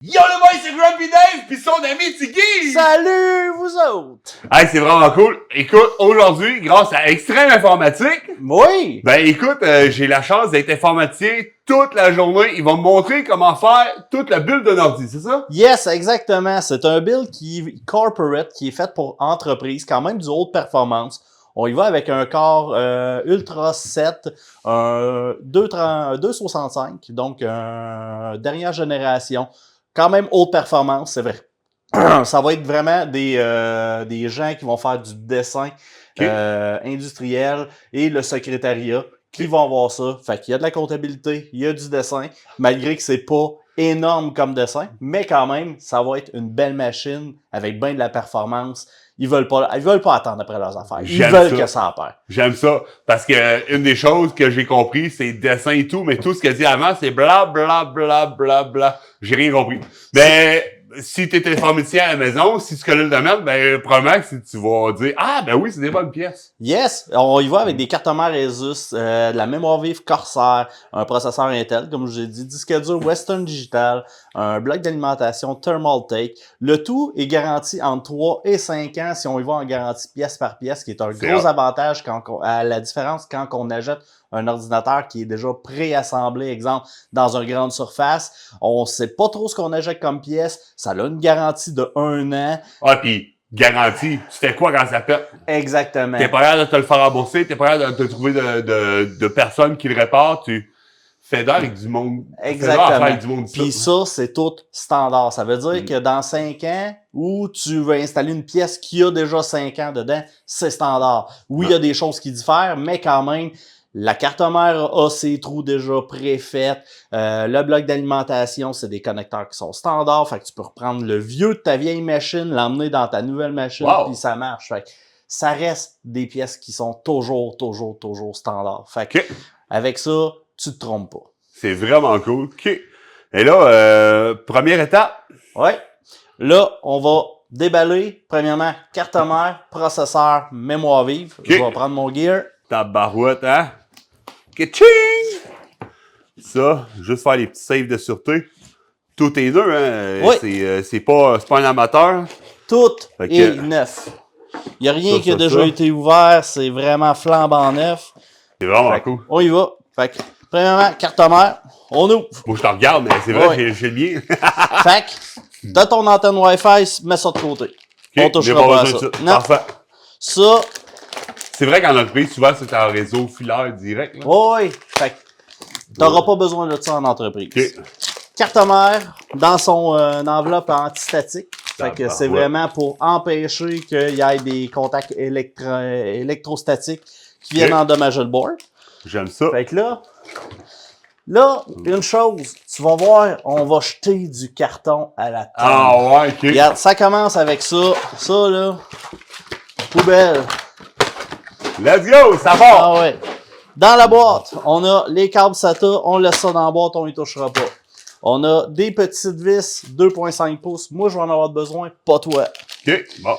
Yo le boy, c'est Grumpy Dave pis son ami Tiggy! Salut vous autres! Hey, c'est vraiment cool. Écoute, aujourd'hui, grâce à Extrême Informatique, Oui! ben écoute, j'ai la chance d'être informaticien toute la journée. Ils vont me montrer comment faire toute la bulle d'un ordi, c'est ça? Yes, exactement. C'est un build corporate qui est fait pour entreprise, quand même du haute performance. On y va avec un corps Ultra 7, un 265, donc dernière génération. Quand même haute performance, c'est vrai. Ça va être vraiment des gens qui vont faire du dessin industriel et le secrétariat qui vont avoir ça. Fait qu'il y a de la comptabilité, il y a du dessin, malgré que c'est pas énorme comme dessin, mais quand même, ça va être une belle machine avec bien de la performance. Ils veulent pas attendre après leurs affaires. Ils veulent que ça opère. J'aime ça. Parce que une des choses que j'ai compris, c'est dessin et tout, mais tout ce qu'elle dit avant, c'est bla bla bla bla bla. J'ai rien compris. Mais si t'es informaticien à la maison, si tu connais le domaine, ben probablement que tu vas dire ah ben oui, c'est des bonnes pièces. Yes, on y va avec des cartes mères Asus, de la mémoire vive Corsair, un processeur Intel, comme je vous ai dit, disque dur Western Digital, un bloc d'alimentation Thermaltake. Le tout est garanti entre 3 et 5 ans si on y va en garantie pièce par pièce, qui est un gros avantage à la différence quand on achète un ordinateur qui est déjà préassemblé, exemple, dans une grande surface. On sait pas trop ce qu'on achète comme pièce. Ça a une garantie de 1 an. Ah, puis garantie, tu fais quoi quand ça pète? Exactement. T'es pas capable de te le faire rembourser, t'es pas capable de te trouver de personnes qui le réparent, tu fais d'heure avec du monde. Exactement. Avec du monde. Puis ça, c'est tout standard. Ça veut dire que dans 5 ans, où tu vas installer une pièce qui a déjà 5 ans dedans, c'est standard. Oui, il y a des choses qui diffèrent, mais quand même, la carte mère a ses trous déjà préfaits. Le bloc d'alimentation, c'est des connecteurs qui sont standards. Fait que tu peux reprendre le vieux de ta vieille machine, l'emmener dans ta nouvelle machine, puis ça marche. Fait que ça reste des pièces qui sont toujours standards. Fait que avec ça, tu te trompes pas. C'est vraiment cool. OK. Et là, première étape. Ouais. Là, on va déballer, premièrement, carte mère, processeur, mémoire vive. Je vais prendre mon gear. Ta barouette, hein? Ka-ching! Ça, juste faire les petits saves de sûreté. Tout est neuf, hein? Oui. C'est pas un amateur. Tout est neuf. Il n'y a rien qui a déjà été ouvert. C'est vraiment flambant neuf. C'est vraiment cool. On y va. Fait que, premièrement, carte mère, on ouvre. Moi, je te regarde, mais c'est vrai, j'ai le mien. Fait que, t'as ton antenne Wi-Fi, mets ça de côté. On touchera pas à ça. Non. Parfait. Ça. C'est vrai qu'en entreprise, souvent, c'est un réseau filaire direct. Là. Oui. Fait que, t'auras pas besoin de ça en entreprise. Carte mère dans son enveloppe antistatique. Fait que c'est vraiment pour empêcher qu'il y ait des contacts électrostatiques qui viennent endommager le board. J'aime ça. Fait que là, une chose, tu vas voir, on va jeter du carton à la table. Ah ouais, OK. Regarde, ça commence avec ça. Ça, là, poubelle. Let's go, ça va! Ah ouais. Dans la boîte, on a les câbles SATA, on laisse ça dans la boîte, on y touchera pas. On a des petites vis 2.5 pouces. Moi, je vais en avoir besoin, pas toi. OK, bon.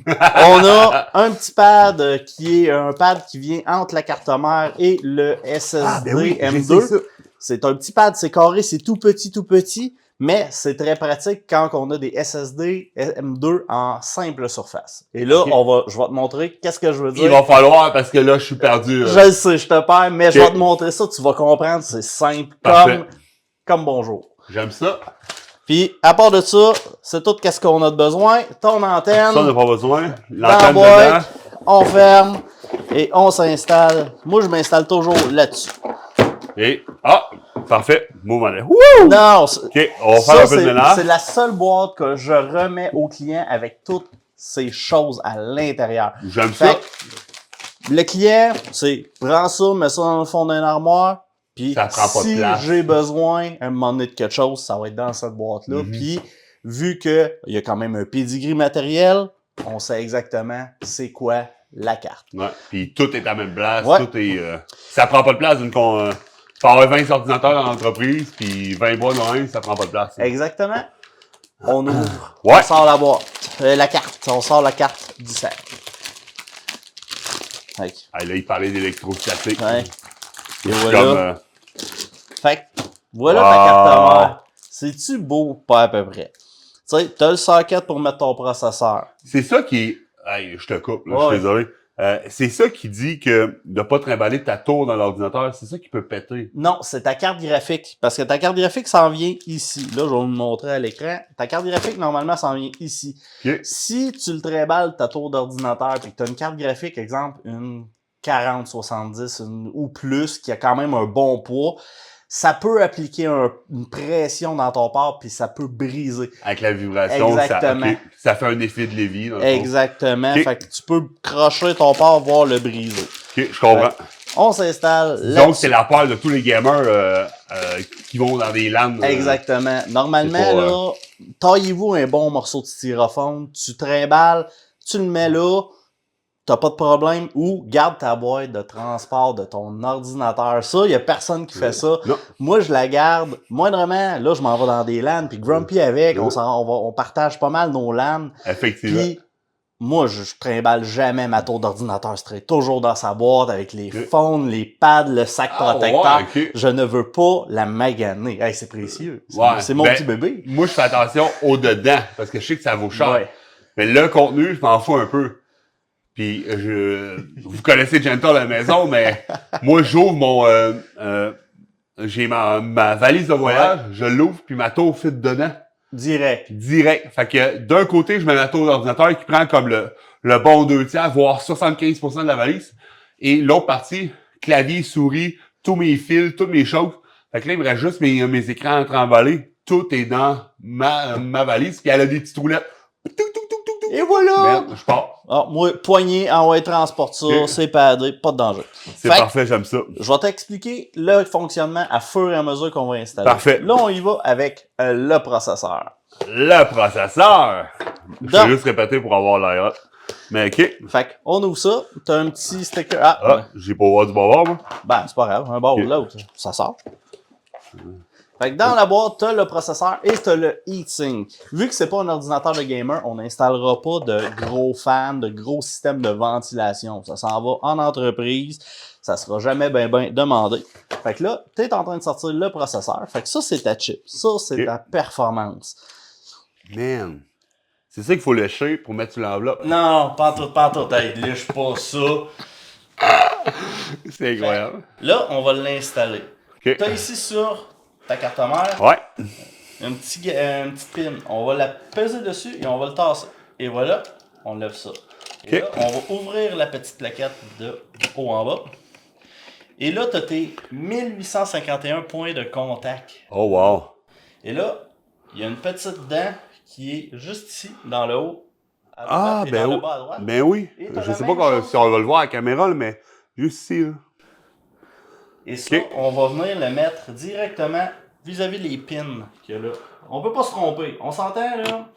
On a un petit pad qui est un pad qui vient entre la carte mère et le SSD M2. C'est un petit pad, c'est carré, c'est tout petit, mais c'est très pratique quand on a des SSD M2 en simple surface. Et là, je vais te montrer qu'est-ce que je veux dire. Il va falloir parce que là, je suis perdu. Je le sais, je te perds, mais je vais te montrer ça, tu vas comprendre, c'est simple comme bonjour. J'aime ça. Puis, à part de ça, c'est tout qu'est-ce qu'on a de besoin. Ton antenne. Ça, on n'a pas besoin. L'antenne dedans. On ferme et on s'installe. Moi, je m'installe toujours là-dessus. Et, parfait. Move on. Wouh! Non, OK, on va faire un peu de ménage. C'est la seule boîte que je remets au client avec toutes ces choses à l'intérieur. J'aime ça. Le client, prends ça, mets ça dans le fond d'une armoire. Puis, si j'ai besoin à un moment donné de quelque chose, ça va être dans cette boîte-là. Puis, vu qu'il y a quand même un pedigree matériel, on sait exactement c'est quoi la carte. Ouais. Puis, tout est à la même place. Ouais. Tout est, ça prend pas de place d'une tu peux avoir 20 ordinateurs dans l'entreprise, puis 20 boîtes dans un, ça prend pas de place. Hein. Exactement. On ouvre. On sort la boîte. La carte. On sort la carte du sac. Là, il parlait d'électrostatique. Ouais. Et voilà. Fait que, voilà ta carte mère. C'est-tu beau? Pas à peu près. Tu sais, t'as le socket pour mettre ton processeur. C'est ça qui est... Hey, je te coupe, là, je Ouais. suis désolé. C'est ça qui dit que de pas trimballer ta tour dans l'ordinateur, c'est ça qui peut péter. Non, c'est ta carte graphique. Parce que ta carte graphique s'en vient ici. Là, je vais vous le montrer à l'écran. Ta carte graphique, normalement, s'en vient ici. Okay. Si tu le trimballes ta tour d'ordinateur et que tu as une carte graphique, exemple, une 4070 ou plus, qui a quand même un bon poids, ça peut appliquer une pression dans ton port puis ça peut briser. Avec la vibration, exactement. Ça fait un effet de Lévy. Exactement. Okay. Fait que tu peux crocher ton port, voire le briser. OK, je comprends. On s'installe. Donc, c'est la peur de tous les gamers qui vont dans des LAN. Exactement. Normalement, là, taillez-vous un bon morceau de styrofoam, tu trimballes, tu le mets là, t'as pas de problème, ou garde ta boîte de transport de ton ordinateur. Ça, il y a personne qui fait ça. Non. Moi, je la garde moindrement. Là, je m'en vais dans des LAN, puis Grumpy avec, on partage pas mal nos LAN. Effectivement. Puis, moi, je trimballe jamais ma tour d'ordinateur. C'est toujours dans sa boîte avec les phones, les pads, le sac protecteur. Ouais, okay. Je ne veux pas la maganer. Hey, c'est précieux. C'est mon petit bébé. Moi, je fais attention au dedans parce que je sais que ça vaut cher. Ouais. Mais le contenu, je m'en fous un peu. Puis, vous connaissez Gentle à la maison, mais moi, j'ouvre j'ai ma valise de voyage, je l'ouvre, puis ma tour fit dedans. Direct. Fait que d'un côté, je mets ma tour d'ordinateur qui prend comme le bon 2/3, voire 75% de la valise. Et l'autre partie, clavier, souris, tous mes fils, toutes mes choses. Fait que là, il me reste juste mes écrans emballés. Tout est dans ma valise. Puis elle a des petites roulettes. Et voilà! Merde, je pars. Ah, moi, poignée, envoyer transporte ça, c'est padé, pas de danger. C'est parfait, j'aime ça. Je vais t'expliquer le fonctionnement à fur et à mesure qu'on va installer. Parfait. Là, on y va avec le processeur. Le processeur! Je vais juste répéter pour avoir l'air. Mais OK. Fait qu'on ouvre ça, t'as un petit sticker. J'ai pas voir du bord, moi. Ben, c'est pas grave, un bord ou l'autre, ça sort. Fait que dans la boîte, t'as le processeur et t'as le heatsink. Vu que c'est pas un ordinateur de gamer, on n'installera pas de gros fans, de gros systèmes de ventilation. Ça s'en va en entreprise. Ça sera jamais ben demandé. Fait que là, t'es en train de sortir le processeur. Fait que ça, c'est ta chip. Ça, c'est ta performance. Man. C'est ça qu'il faut lécher pour mettre sur l'enveloppe. Non, pas tout. Hey, lèche pas ça. C'est incroyable. Là, on va l'installer. Okay. T'as ici sur ta carte mère. Ouais. Une petite pin. On va la peser dessus et on va le tasser. Et voilà, on lève ça. Et là, on va ouvrir la petite plaquette de haut en bas. Et là, tu as tes 1851 points de contact. Oh wow. Et là, il y a une petite dent qui est juste ici, dans le haut. Ah, ben oui. Bas à droite. Ben oui. Je sais pas si on va le voir à la caméra, mais juste ici. Là. Et ça, on va venir le mettre directement vis-à-vis les pins qu'il y a là. On peut pas se tromper. On s'entend, là?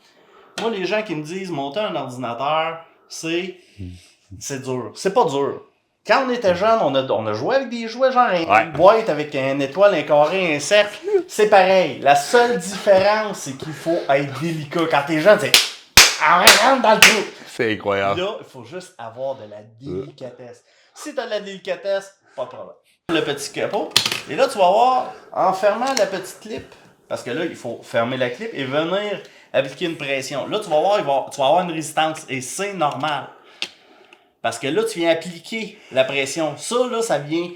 Moi, les gens qui me disent monter un ordinateur, c'est dur. C'est pas dur. Quand on était jeune, on a joué avec des jouets, genre une boîte avec une étoile, un carré, un cercle. C'est pareil. La seule différence, c'est qu'il faut être délicat. Quand t'es jeune, c'est rentre dans le trou. C'est incroyable. Là, il faut juste avoir de la délicatesse. Si t'as de la délicatesse, pas de problème. Le petit capot. Et là, tu vas voir, en fermant la petite clip, parce que là, il faut fermer la clip et venir appliquer une pression. Là, tu vas voir, tu vas avoir une résistance et c'est normal. Parce que là, tu viens appliquer la pression. Ça, là, ça vient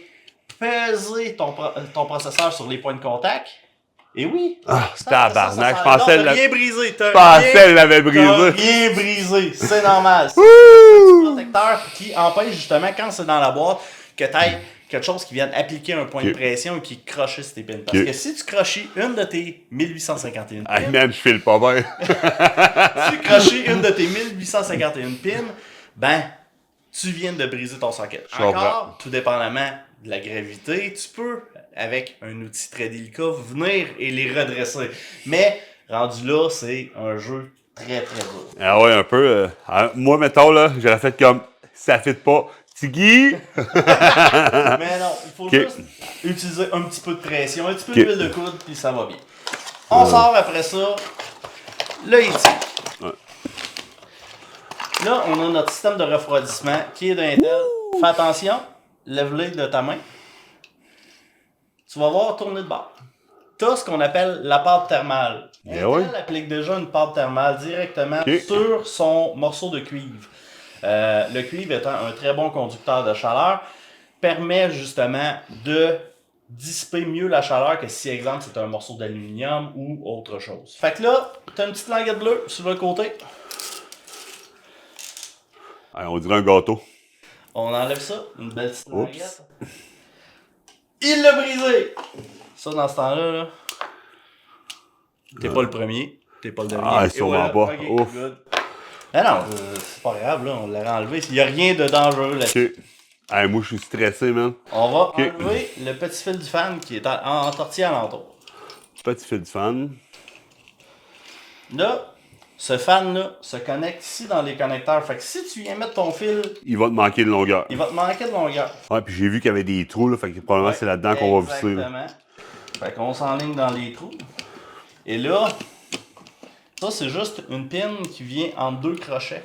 peser ton processeur sur les points de contact. Et oui. Ah, tabarnak. Je pensais qu'elle l'avait brisé. T'as rien brisé. C'est normal. C'est un protecteur qui empêche justement, quand c'est dans la boîte, que tu aies quelque chose qui vienne appliquer un point de pression et qui croche tes pins. Parce que si tu crochis une de tes 1851 pins... Hey man, je file pas bien. Si tu crochis une de tes 1851 pins, ben, tu viens de briser ton socket. Encore, tout dépendamment de la gravité, tu peux, avec un outil très délicat, venir et les redresser. Mais, rendu là, c'est un jeu très, très dur. Ah ouais, un peu. Moi, mettons, là, j'aurais fait comme, ça fit pas. Tigui! Mais non, il faut juste utiliser un petit peu de pression, un petit peu d'huile de coude, puis ça va bien. On sort après ça, le heatsink. Là, on a notre système de refroidissement qui est d'Intel. Fais attention, lève-le de ta main. Tu vas voir tourner de bord. t'as ce qu'on appelle la pâte thermale. Ben Intel oui. applique déjà une pâte thermale directement Ok. sur son morceau de cuivre. Le cuivre étant un très bon conducteur de chaleur, permet justement de dissiper mieux la chaleur que si, exemple, c'est un morceau d'aluminium ou autre chose. Fait que là, t'as une petite languette bleue sur le côté. Allez, on dirait un gâteau. On enlève ça, une belle petite Oups. languette. Il l'a brisé! Ça, dans ce temps-là, là, t'es pas le premier, t'es pas le dernier. Ah, Et sûrement pas. Ok, Ouf. good. Ah non, c'est pas grave, là, on l'a enlevé. Il n'y a rien de dangereux là-dessus. Ok. Hey, moi, je suis stressé, man. On va Ok. enlever le petit fil du fan qui est en tortille alentour. Petit fil de fan. Là, ce fan-là se connecte ici dans les connecteurs. Fait que si tu viens mettre ton fil, Il va te manquer de longueur. il va te manquer de longueur. Ouais, puis j'ai vu qu'il y avait des trous, là. Fait que probablement Ouais, c'est là-dedans qu'on va visser. Là. exactement. Fait qu'on s'enligne dans les trous. Et là, ça, c'est juste une pin qui vient entre deux crochets.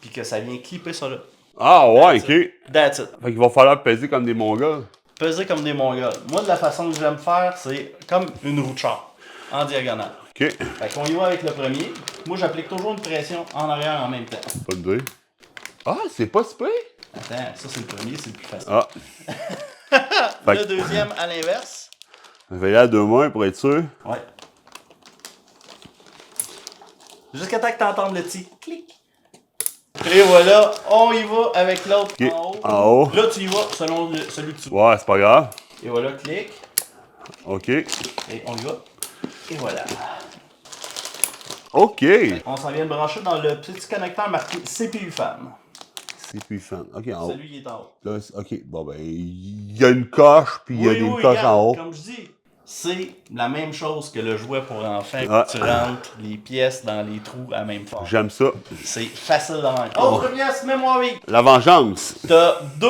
Puis que ça vient clipper ça là. Ah, ouais, That's ok. That's it. Fait qu'il va falloir peser comme des mongols. Peser comme des mongols. Moi, de la façon que j'aime faire, c'est comme une roue de char, en diagonale. Ok. Fait qu'on y va avec le premier. Moi, j'applique toujours une pression en arrière en même temps. Pas de dire. Ah, c'est pas si pire. Attends, ça c'est le premier, c'est le plus facile. Ah. Fait Le que- deuxième à l'inverse. Je vais y aller à deux mains pour être sûr. Ouais. Jusqu'à temps que t'entendes le petit clic. Et voilà, on y va avec l'autre Ok, en haut. en haut. Là, tu y vas selon celui que tu veux. Ouais, c'est pas grave. Et voilà, clic. Ok. Et on y va. Et voilà. Ok. On s'en vient de brancher dans le petit connecteur marqué CPU fan. C'est plus fan. Ok, en haut. Celui qui est en haut. Là, ok. Bon, ben, il y a une coche, puis il y a une coche regarde, en haut. comme je dis, c'est la même chose que le jouet pour enfants. Ah. Tu rentres les pièces dans les trous à la même forme. J'aime ça. C'est facile de même. Autre pièce, mémoire vive. La vengeance. T'as 2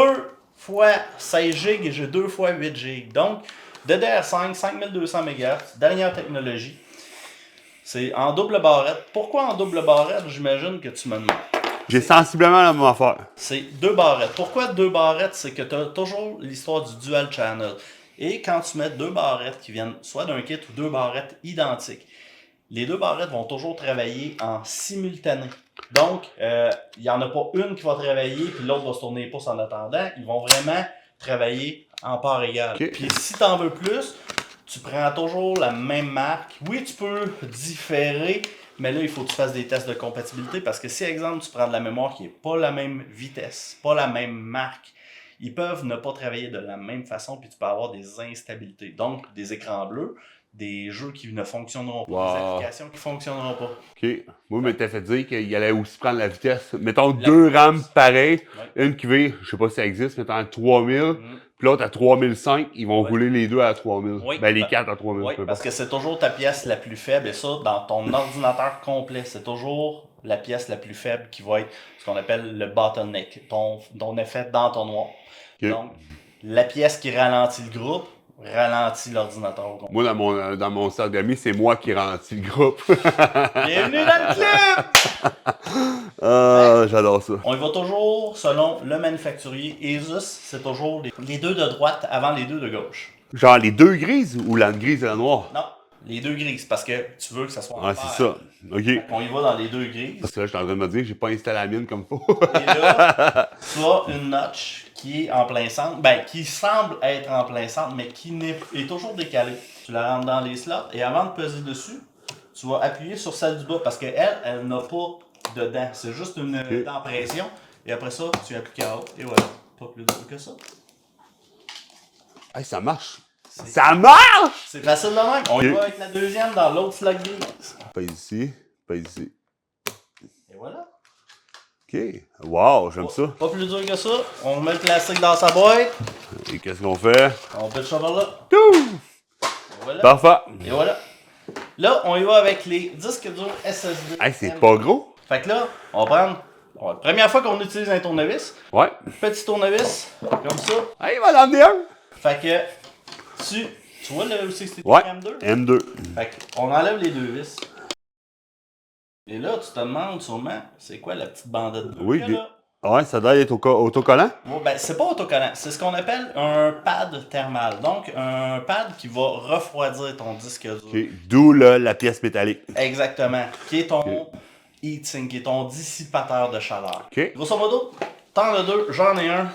fois 16 GB et j'ai 2 fois 8 GB. Donc, DDR5, 5200 MHz, dernière technologie. C'est en double barrette. Pourquoi en double barrette? J'imagine que tu me demandes. J'ai sensiblement la même affaire. C'est 2 barrettes. Pourquoi 2 barrettes? C'est que tu as toujours l'histoire du dual channel. Et quand tu mets 2 barrettes qui viennent soit d'un kit ou 2 barrettes identiques, les 2 barrettes vont toujours travailler en simultané. Donc, il n'y en a pas une qui va travailler puis l'autre va se tourner les pouces en attendant. Ils vont vraiment travailler en part égale. Ok. Puis si tu en veux plus, tu prends toujours la même marque. Oui, tu peux différer, mais là, il faut que tu fasses des tests de compatibilité parce que si, exemple, tu prends de la mémoire qui n'est pas la même vitesse, pas la même marque, ils peuvent ne pas travailler de la même façon puis tu peux avoir des instabilités. Donc, des écrans bleus, des jeux qui ne fonctionneront pas, des Wow. applications qui ne fonctionneront pas. Ok. Moi, je m'étais fait dire qu'il allait aussi prendre la vitesse. Mettons deux rames pareilles. Ouais. Une qui va, je sais pas si ça existe, mettons à 3000. Mhm. Puis l'autre à 3005. Ils vont Ouais. rouler les deux à 3000. Oui. Ben, les quatre à 3000. Oui, peu parce importe. que c'est toujours ta pièce la plus faible et ça, dans ton ordinateur complet, c'est toujours la pièce la plus faible qui va être ce qu'on appelle le bottleneck, ton effet d'entonnoir. Ok. Donc, la pièce qui ralentit le groupe ralentit l'ordinateur au complet. Moi, dans mon cercle d'amis, c'est moi qui ralentis le groupe. Bienvenue dans le club! Ah, j'adore ça. On y va toujours selon le manufacturier. Asus, c'est toujours les deux de droite avant les deux de gauche. Genre les deux grises ou la grise et la noire? Non, les deux grises, parce que tu veux que ça soit en Ah, paire. c'est ça. Ok. On y va dans les deux grises. Parce que là, je suis en train de me dire que j'ai pas installé la mienne comme faut. Et là, tu as une notch qui est en plein centre, ben qui semble être en plein centre, mais qui est toujours décalée. Tu la rentres dans les slots et avant de peser dessus, tu vas appuyer sur celle du bas parce qu'elle, elle n'a pas de dents. C'est juste une dent en pression. Et après ça, tu appliques en haut. Et voilà. Pas plus dur que ça. Hey, ça marche! Ça marche! C'est facile de même. On y Ok. va avec la deuxième dans l'autre slot grise. Pas ici, pas ici. Et voilà. Ok. Wow, j'aime ça. Pas plus dur que ça. On met le plastique dans sa boîte. Et qu'est-ce qu'on fait? On peut le par là. Tout! Et voilà. Parfait. Et voilà. Là, on y va avec les disques durs SSD. Hey, c'est pas gros? Fait que là, on va prendre. La première fois qu'on utilise un tournevis, Ouais. petit tournevis, comme ça. Hey, il va en emmener un! Fait que tu vois le 62 Ouais. M2? M2. Fait qu'on enlève les deux vis. Et là, tu te demandes sûrement, c'est quoi la petite bandette bleue Oui, qu'il y a là? Ouais, ça doit être autocollant. Ouais, ben, c'est pas autocollant, c'est ce qu'on appelle un pad thermal. Donc, un pad qui va refroidir ton disque dur. OK. D'où la pièce métallique. Exactement. Qui est ton OK. heatsink, qui est ton dissipateur de chaleur. OK. Grosso modo, t'en as deux, j'en ai un.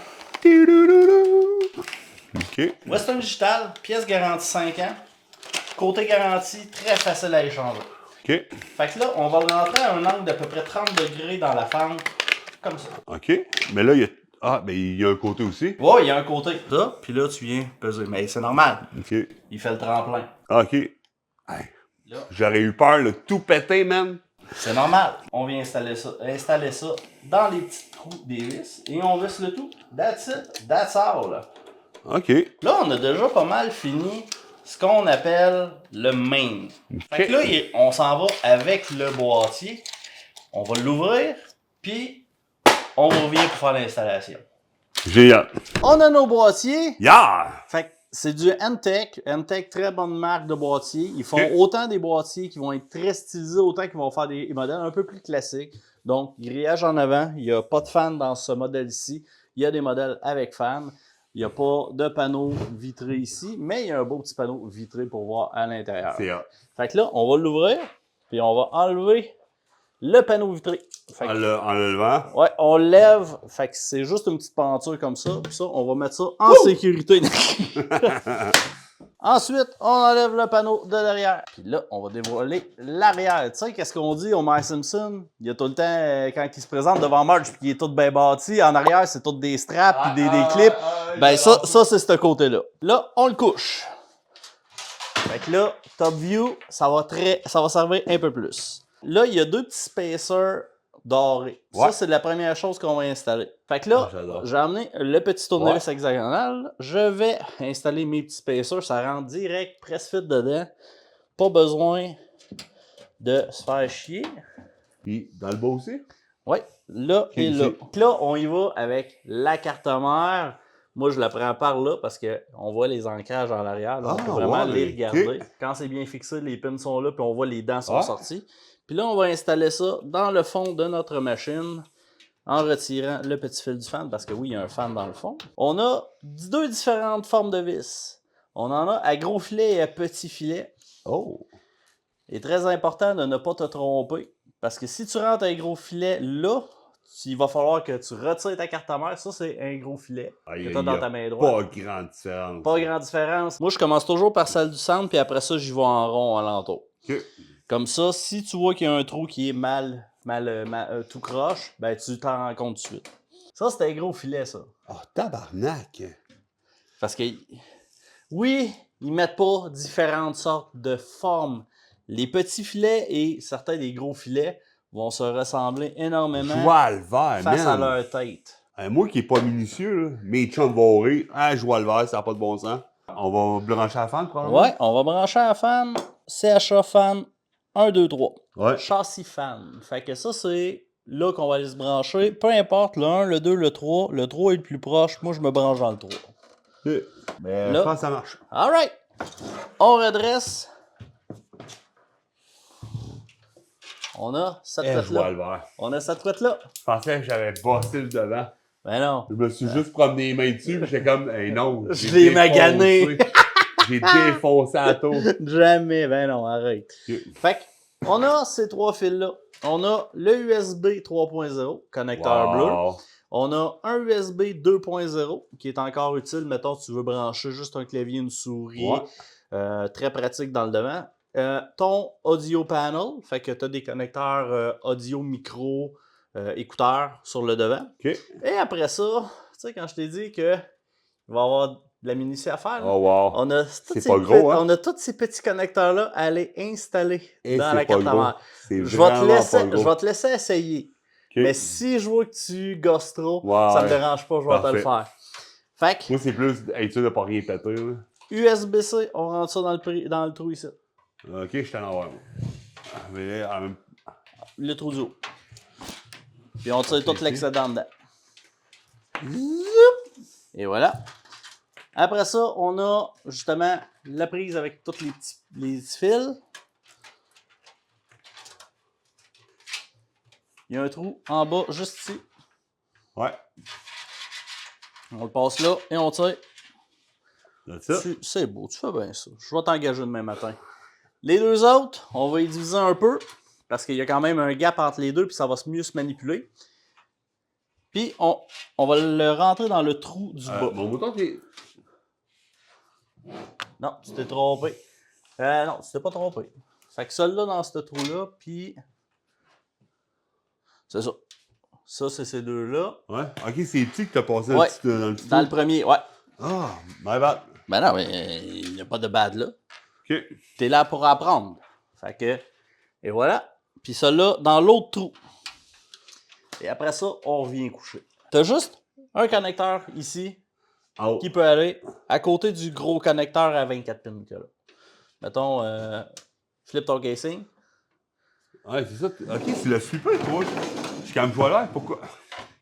OK. Western Digital, pièce garantie 5 ans. Côté garantie, très facile à échanger. OK. Fait que là, on va le rentrer à un angle d'à peu près 30 degrés dans la fente, comme ça. OK. Mais là, il y a... Ah, ben il y a un côté aussi. Ouais, il y a un côté. Ça, puis là, tu viens peser. Mais c'est normal. OK. Il fait le tremplin. Ah, OK. Hey, Là, j'aurais eu peur de tout péter, man. c'est normal. On vient installer ça dans les petits trous des vis et on visse le tout. That's it. That's all. OK. Là, on a déjà pas mal fini ce qu'on appelle le main. Fait que là, on s'en va avec le boîtier. On va l'ouvrir, puis on revient pour faire l'installation. Génial. On a nos boîtiers. Yeah! Fait que c'est du Entech. Entech, très bonne marque de boîtier. Ils font Ok. autant des boîtiers qui vont être très stylisés, autant qu'ils vont faire des modèles un peu plus classiques. Donc, grillage en avant. Il n'y a pas de fan dans ce modèle-ci. Il y a des modèles avec fan. Il n'y a pas de panneau vitré ici, mais il y a un beau petit panneau vitré pour voir à l'intérieur. C'est hot. Fait que là, on va l'ouvrir, puis on va enlever le panneau vitré. Fait que, En le levant. ouais, on lève. Fait que c'est juste une petite penture comme ça. Puis ça, on va mettre ça en sécurité. Ensuite, on enlève le panneau de derrière. Puis là, on va dévoiler l'arrière. Tu sais, qu'est-ce qu'on dit au Mike Simpson? Il y a tout le temps, quand il se présente devant Marge, puis il est tout bien bâti, en arrière, c'est tout des straps puis des clips. Ben ça c'est ce côté-là. Là, on le couche. Fait que là, top view, ça va servir un peu plus. Là, il y a deux petits spacers dorés. Ouais. Ça, c'est la première chose qu'on va installer. Fait que là, j'adore. j'ai amené le petit tournevis hexagonal. Je vais installer mes petits spacers. Ça rentre direct, press fit dedans. Pas besoin de se faire chier. Puis, dans le bas aussi? Oui, là et là. ici. Donc là, on y va avec la carte mère. Moi, je la prends par là parce qu'on voit les ancrages en arrière. Là, on peut vraiment les regarder. ok. Quand c'est bien fixé, les pins sont là, puis on voit les dents sont Ah. sorties. Puis là, on va installer ça dans le fond de notre machine en retirant le petit fil du fan, parce que oui, il y a un fan dans le fond. On a deux différentes formes de vis. On en a à gros filet et à petit filet. Oh! Il est très important de ne pas te tromper, parce que si tu rentres un gros filet là, il va falloir que tu retires ta carte mère. Ça, c'est un gros filet que tu as dans ta main droite. Pas grande différence. Pas grande différence. Moi, je commence toujours par celle du centre, puis après ça, j'y vais en rond alentour. OK. Comme ça, si tu vois qu'il y a un trou qui est mal tout croche, ben tu t'en rends compte tout de suite. Ça, c'est un gros filet, ça. Oh, tabarnak! Parce que, oui, ils mettent pas différentes sortes de formes. Les petits filets et certains des gros filets vont se ressembler énormément Joie le vert, face à man. leur tête. Moi qui est pas minutieux, là, mes chums vont rire. Ah, joie le vert, ça n'a pas de bon sens. On va brancher la fan, probablement? Ouais, on va brancher la fan, CHA fan 1, 2, 3. Ouais. Châssis fan. Fait que ça, c'est là qu'on va aller se brancher. Peu importe, le 1, le 2, le 3. Le 3 est le plus proche. Moi, je me branche dans le 3. Mais Là. je pense que ça marche. Alright. On redresse. On a cette Joie couette-là. le vert. On a cette couette-là. Je pensais que j'avais bossé le devant. Ben non. Je me suis juste promené les mains dessus, puis j'étais comme, hey, non. Je j'ai l'ai magané. défoncé. J'ai défoncé à taux. Jamais. Ben non, arrête. Ok. Fait qu'on a ces trois fils-là. On a le USB 3.0, connecteur bleu. Wow. On a un USB 2.0 qui est encore utile. Mettons, tu veux brancher juste un clavier, une souris. Ouais. Très pratique dans le devant. Ton audio panel, fait que tu as des connecteurs audio, micro, écouteurs sur le devant. OK. Et après ça, tu sais, quand je t'ai dit qu'il va y avoir de la minutie à faire, là, Oh, wow. on a C'est pas gros, hein? on a tous ces petits connecteurs-là à aller installer Et dans c'est la pas carte gros. mère. C'est Je vais te vraiment laisser, pas gros. je vais te laisser essayer. OK. Mais si je vois que tu gosses trop, Ouais, ça me ouais. dérange pas, je vais te le faire. Fait que, Moi, c'est plus être sûr de pas rien péter, là. USB-C, on rentre ça dans le trou ici. OK, je t'en envoie. Mais en même... Le trou du haut. Puis on tire tout ici. l'excédent dedans. Et voilà. Après ça, on a justement la prise avec tous les petits fils. Il y a un trou en bas, juste ici. Ouais. On le passe là et on tire. That's it. C'est beau, tu fais bien ça. Je vais t'engager demain matin. Les deux autres, on va les diviser un peu parce qu'il y a quand même un gap entre les deux puis ça va mieux se manipuler. Puis on va le rentrer dans le trou du bas. Mon bouton, t'es... Non, tu t'es trompé. Non, tu t'es pas trompé. Fait que celui-là dans ce trou-là, puis... C'est ça. Ça, c'est ces deux-là. Ouais. Ok, c'est petit que t'as passé Ouais. dans le petit Dans trou. le premier, ouais. Ah, my bad. Ben non, mais il n'y a pas de bad là. Ok. T'es là pour apprendre. Fait que... Et voilà. Puis celui-là dans l'autre trou. Et après ça, on revient coucher. T'as juste un connecteur ici Oh. qui peut aller à côté du gros connecteur à 24 pins que là. Mettons, flip ton casing. Ouais, c'est ça. Ok, c'est le flipper, toi. Je suis comme voilà, pourquoi?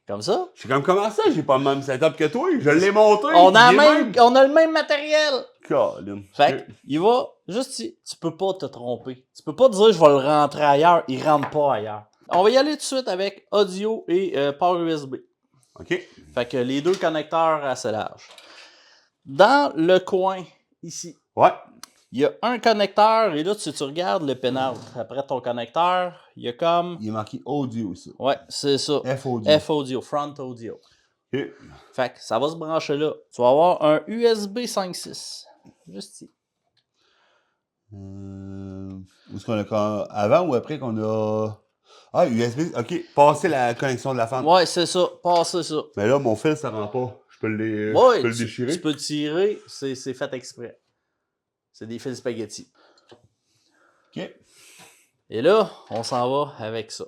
Comme ça. Je suis comme comment ça, j'ai pas le même setup que toi? Je l'ai monté. On a, il est même. on a le même matériel. Colin. Fait que, il va juste ici. Tu peux pas te tromper. Tu peux pas te dire je vais le rentrer ailleurs. Il rentre pas ailleurs. On va y aller tout de suite avec audio et port USB. Ok. Fait que les deux connecteurs assez larges. Dans le coin, ici, Ouais. il y a un connecteur. Et là, si tu regardes le pin-out après ton connecteur, il y a comme... Il est marqué audio, ça. Ouais, c'est ça. F audio. F audio, front audio. Ok. Fait que ça va se brancher là. Tu vas avoir un USB 5.6. Juste ici. Où est-ce qu'on a avant ou après qu'on a. Ah, USB. Ok, passer la connexion de la fente. Ouais, c'est ça. Passez ça. Mais là, mon fil, ça rend pas. Je peux le, Ouais, je peux le déchirer. tu peux tirer. C'est fait exprès. C'est des fils spaghetti. Ok. Et là, on s'en va avec ça.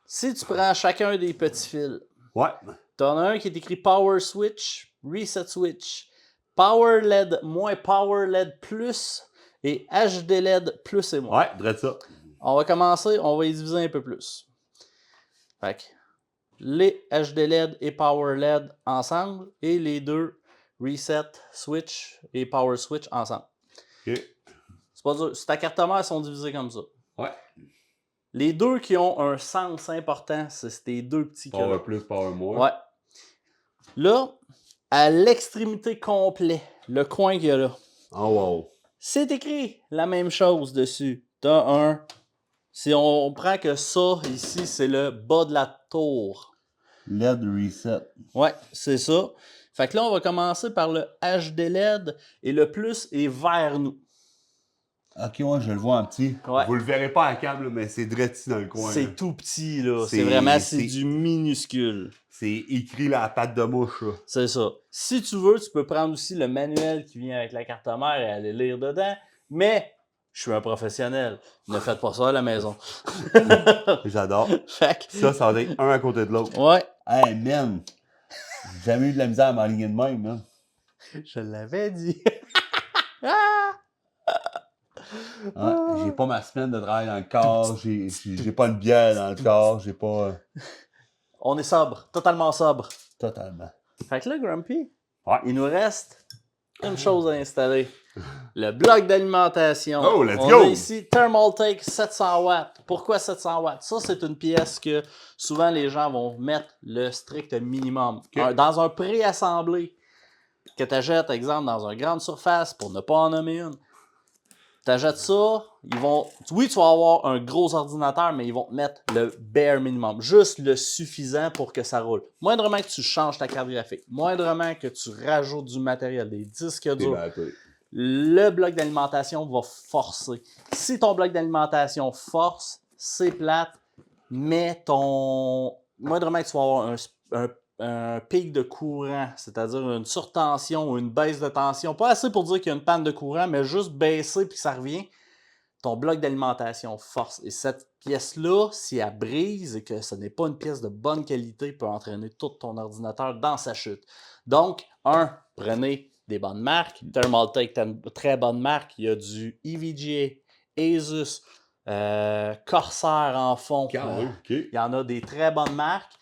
Si tu prends chacun des petits fils, Ouais. t'en as un qui est écrit Power Switch, Reset Switch, Power LED moins Power LED plus et HD LED plus et moins. Ouais, dresse ça. On va commencer, on va les diviser un peu plus. Fait que les HD LED et Power LED ensemble et les deux Reset Switch et Power Switch ensemble. Ok. C'est pas dur. Si ta carte mère sont divisés comme ça. Ouais. Les deux qui ont un sens important, c'est ces deux petits que Power plus, power moins. Ouais. Là, à l'extrémité complète, le coin qu'il y a là, Oh wow. c'est écrit la même chose dessus. T'as un... Si on prend que ça, ici, c'est le bas de la tour. LED reset. Ouais, c'est ça. Fait que là, on va commencer par le HD LED et le plus est vers nous. Ok, ouais, je le vois en petit. Ouais. Vous le verrez pas à câble, mais c'est drette ici dans le coin. C'est là. tout petit, là. C'est- C'est vraiment, c'est- du minuscule. C'est écrit là à patte de mouche. Là. C'est ça. Si tu veux, tu peux prendre aussi le manuel qui vient avec la carte mère et aller lire dedans. Mais je suis un professionnel. Ne faites pas ça à la maison. J'adore. Fait que... Ça va être un à côté de l'autre. Ouais. Hey man! J'ai jamais eu de la misère à m'aligner de même, man. Je l'avais dit. Ouais, j'ai pas ma semaine de travail dans le corps, j'ai pas une bière dans le corps, j'ai pas. On est sobre. Totalement sobre. Totalement. Fait que là, Grumpy, Ouais. il nous reste une chose à installer. Le bloc d'alimentation. Oh, let's On go! a ici Thermaltake 700 watts. Pourquoi 700 watts? Ça, c'est une pièce que souvent les gens vont mettre le strict minimum. Ok. Dans un préassemblé que tu achètes, exemple, dans une grande surface, pour ne pas en nommer une, tu achètes ça, ils vont... Oui, tu vas avoir un gros ordinateur, mais ils vont te mettre le bare minimum. Juste le suffisant pour que ça roule. Moindrement que tu changes ta carte graphique, moindrement que tu rajoutes du matériel, des disques durs, le bloc d'alimentation va forcer. Si ton bloc d'alimentation force, c'est plate, mais ton... Moindrement que tu vas avoir un pic de courant, c'est-à-dire une surtension ou une baisse de tension, pas assez pour dire qu'il y a une panne de courant, mais juste baisser puis ça revient, ton bloc d'alimentation force. Et cette pièce-là, si elle brise et que ce n'est pas une pièce de bonne qualité, peut entraîner tout ton ordinateur dans sa chute. Donc, prenez des bonnes marques. Thermaltake, très bonne marque. Il y a du EVGA, Asus, Corsair en fond. Il y en a des très bonnes marques.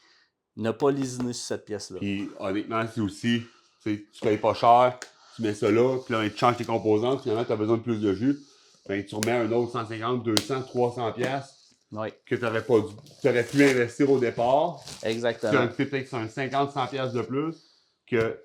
Ne pas lésiner sur cette pièce-là. Puis honnêtement, c'est aussi, tu payes pas cher, tu mets ça là, puis là, tu changes tes composantes, finalement, tu as besoin de plus de jus. Ben, tu remets un autre 150, 200, 300 pièces. Oui. que tu aurais pu investir au départ. Exactement. C'est peut-être un 50-100$ de plus que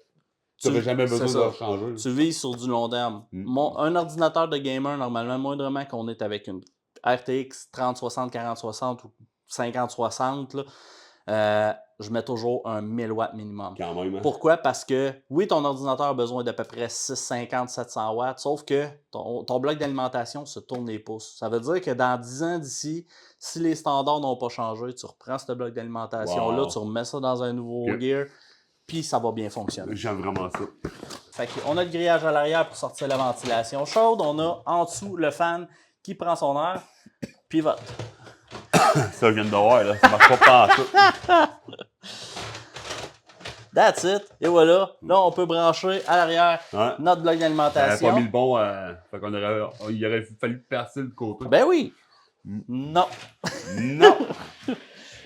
tu n'aurais jamais c'est besoin de ça. changer. Tu vises sur du long terme. Un ordinateur de gamer, normalement, moindrement qu'on est avec une RTX 3060, 4060 ou 5060, là, je mets toujours un 1000 watts minimum. Quand même, hein? Pourquoi? Parce que, oui, ton ordinateur a besoin d'à peu près 650, 700 watts, sauf que ton bloc d'alimentation se tourne les pouces. Ça veut dire que dans 10 ans d'ici, si les standards n'ont pas changé, tu reprends ce bloc d'alimentation-là, tu remets ça dans un nouveau gear, puis ça va bien fonctionner. J'aime vraiment ça. Fait qu'on a le grillage à l'arrière pour sortir la ventilation chaude. On a en dessous le fan qui prend son air, pivote. Ça, je viens de voir, là. Ça marche pas tout. That's it. Et voilà. Là, on peut brancher à l'arrière notre bloc d'alimentation. On n'avait pas mis le bon. Il aurait fallu passer le côté. Ben oui. Non. Non.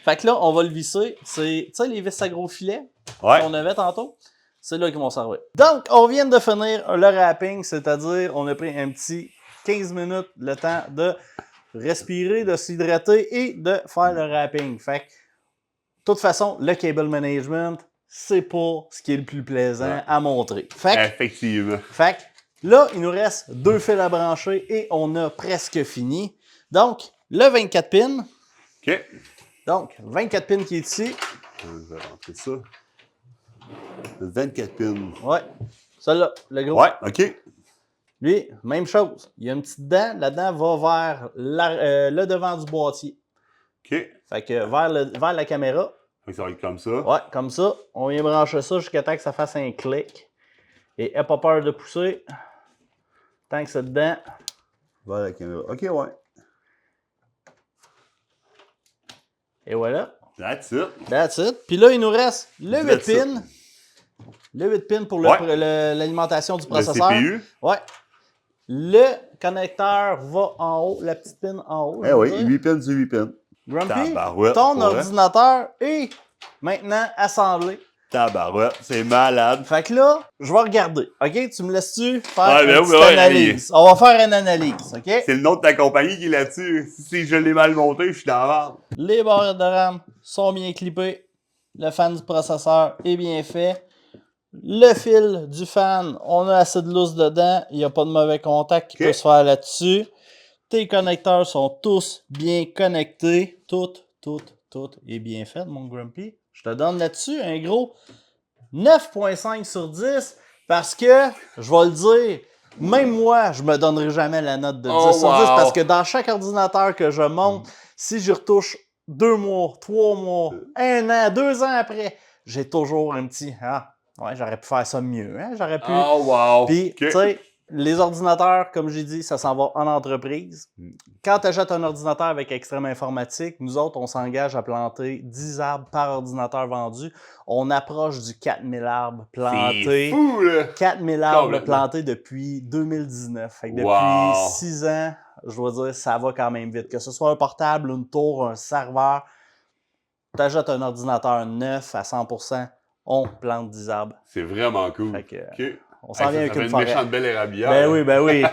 Fait que là, on va le visser. Tu sais, les vis à gros filets qu'on avait tantôt? C'est là qu'ils vont servir. Donc, on vient de finir le wrapping, c'est-à-dire, on a pris un petit 15 minutes, le temps de respirer, de s'hydrater et de faire le wrapping. Fait que, de toute façon, le cable management, c'est pas ce qui est le plus plaisant à montrer. Fait que, effectivement. Fait que, là, il nous reste 2 fils à brancher et on a presque fini. Donc, le 24 pins. OK. Donc, 24 pins qui est ici. Je vais rentrer ça. 24 pins. Ouais. Celui-là, le gros. Ouais, OK. Lui, même chose. Il y a une petite dent. La dent va vers le devant du boîtier. OK. Fait que vers la caméra. Fait que ça va être comme ça. Ouais, comme ça. On vient brancher ça jusqu'à temps que ça fasse un clic. Et n'aie pas peur de pousser. Tant que c'est dedans. Vers la caméra. OK, ouais. Et voilà. That's it. That's it. Puis là, il nous reste le 8 pins. Le 8 pins pour l'alimentation du processeur. Le CPU. Ouais. Le connecteur va en haut, la petite pin en haut. Eh oui, 8 pins sur 8 pins. Grumpy, ton ordinateur est maintenant assemblé. Tabarouette, c'est malade. Fait que là, je vais regarder. OK? Tu me laisses-tu faire une petite analyse? On va faire une analyse, OK? C'est le nom de ta compagnie qui est là-dessus. Si je l'ai mal monté, je suis dans la merde. Les barrettes de RAM sont bien clippées. Le fan du processeur est bien fait. Le fil du fan, on a assez de lousse dedans. Il n'y a pas de mauvais contact qui peut se faire là-dessus. Tes connecteurs sont tous bien connectés. Tout est bien fait, mon Grumpy. Je te donne là-dessus un gros 9.5 sur 10 parce que, je vais le dire, même moi, je me donnerai jamais la note de 10 sur 10 parce que dans chaque ordinateur que je monte, si je retouche 2 mois, 3 mois, 1 an, 2 ans après, j'ai toujours un petit ouais, j'aurais pu faire ça mieux, hein? J'aurais pu. Puis, tu sais, les ordinateurs, comme j'ai dit, ça s'en va en entreprise. Quand tu achètes un ordinateur avec Extrême Informatique, nous autres, on s'engage à planter 10 arbres par ordinateur vendu. On approche du 4000 arbres plantés. C'est fou, là! 4000 arbres plantés depuis 2019. Fait que depuis 6 ans, je dois dire, ça va quand même vite. Que ce soit un portable, une tour, un serveur, tu achètes un ordinateur neuf à 100%, on plante 10 arbres. C'est vraiment cool. Fait que, on s'en vient avec une forêt. Une méchante belle érabia. Ben oui.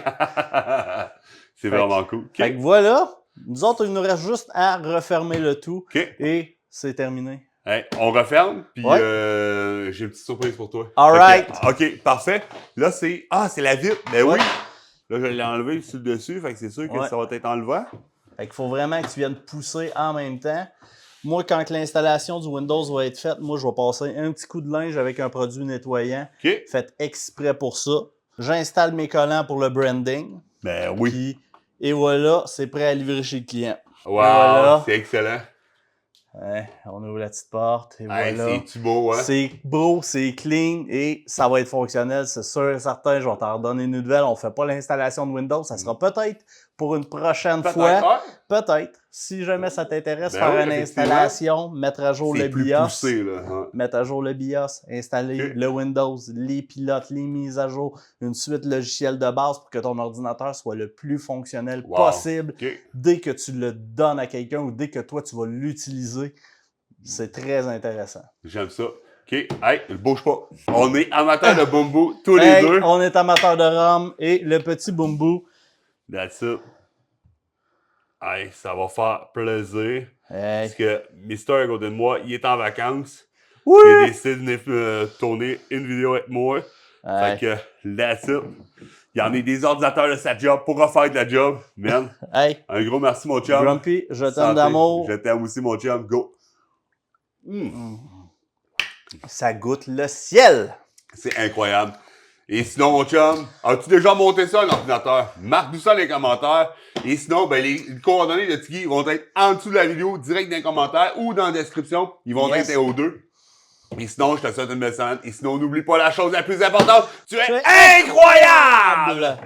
C'est vraiment cool. Fait que voilà. Nous autres, il nous reste juste à refermer le tout. Et c'est terminé. Hey, on referme, puis j'ai une petite surprise pour toi. All right. OK, parfait. Là, c'est la vitre. Ben oui. Là, je l'ai enlevé sur le dessus, fait que c'est sûr que ça va être enlevant. Fait qu'il faut vraiment que tu viennes pousser en même temps. Moi, quand l'installation du Windows va être faite, moi, je vais passer un petit coup de linge avec un produit nettoyant fait exprès pour ça. J'installe mes collants pour le branding. Ben oui. Puis, et voilà, c'est prêt à livrer chez le client. Wow, voilà. C'est excellent. Ouais, on ouvre la petite porte et voilà. C'est beau, hein? C'est beau, c'est clean et ça va être fonctionnel, c'est sûr et certain. Je vais t'en redonner une nouvelle. On ne fait pas l'installation de Windows. Ça sera peut-être pour une prochaine fois. Peut-être. Si jamais ça t'intéresse, faire une installation, mettre à jour le BIOS. Poussé, là. Mettre à jour le BIOS, installer le Windows, les pilotes, les mises à jour, une suite logicielle de base pour que ton ordinateur soit le plus fonctionnel possible. Dès que tu le donnes à quelqu'un ou dès que toi tu vas l'utiliser, c'est très intéressant. J'aime ça. OK, hey, ne bouge pas. On est amateurs de Bumbu, tous les deux. On est amateurs de rhum et le petit Bumbu. That's it. That's it. OK, parfait. Là, c'est... c'est la vitre. Ben oui. Là, je l'ai enlevé sur le dessus, fait que c'est sûr que ça va être enlevant. On est amateurs de rhum et le petit Bumbu. That's it. Hey, ça va faire plaisir. Hey. Parce que Mister à côté de moi, il est en vacances. Oui! Il a décidé de venir tourner une vidéo avec moi. Hey. Fait que, that's it. Il y en a des ordinateurs de sa job pour refaire de la job. Man, Hey. un gros merci, mon chum. Grumpy, je t'aime Santé. d'amour. Je t'aime aussi, mon chum. Go. Ça goûte le ciel. C'est incroyable. Et sinon, mon chum, as-tu déjà monté ça, un ordinateur? Marque-nous ça dans les commentaires. Et sinon, ben, les coordonnées de Tiggy vont être en dessous de la vidéo, direct dans les commentaires ou dans la description. Ils vont Yes. être aux deux. Et sinon, je te souhaite une belle semaine. Et sinon, n'oublie pas la chose la plus importante. Tu es incroyable!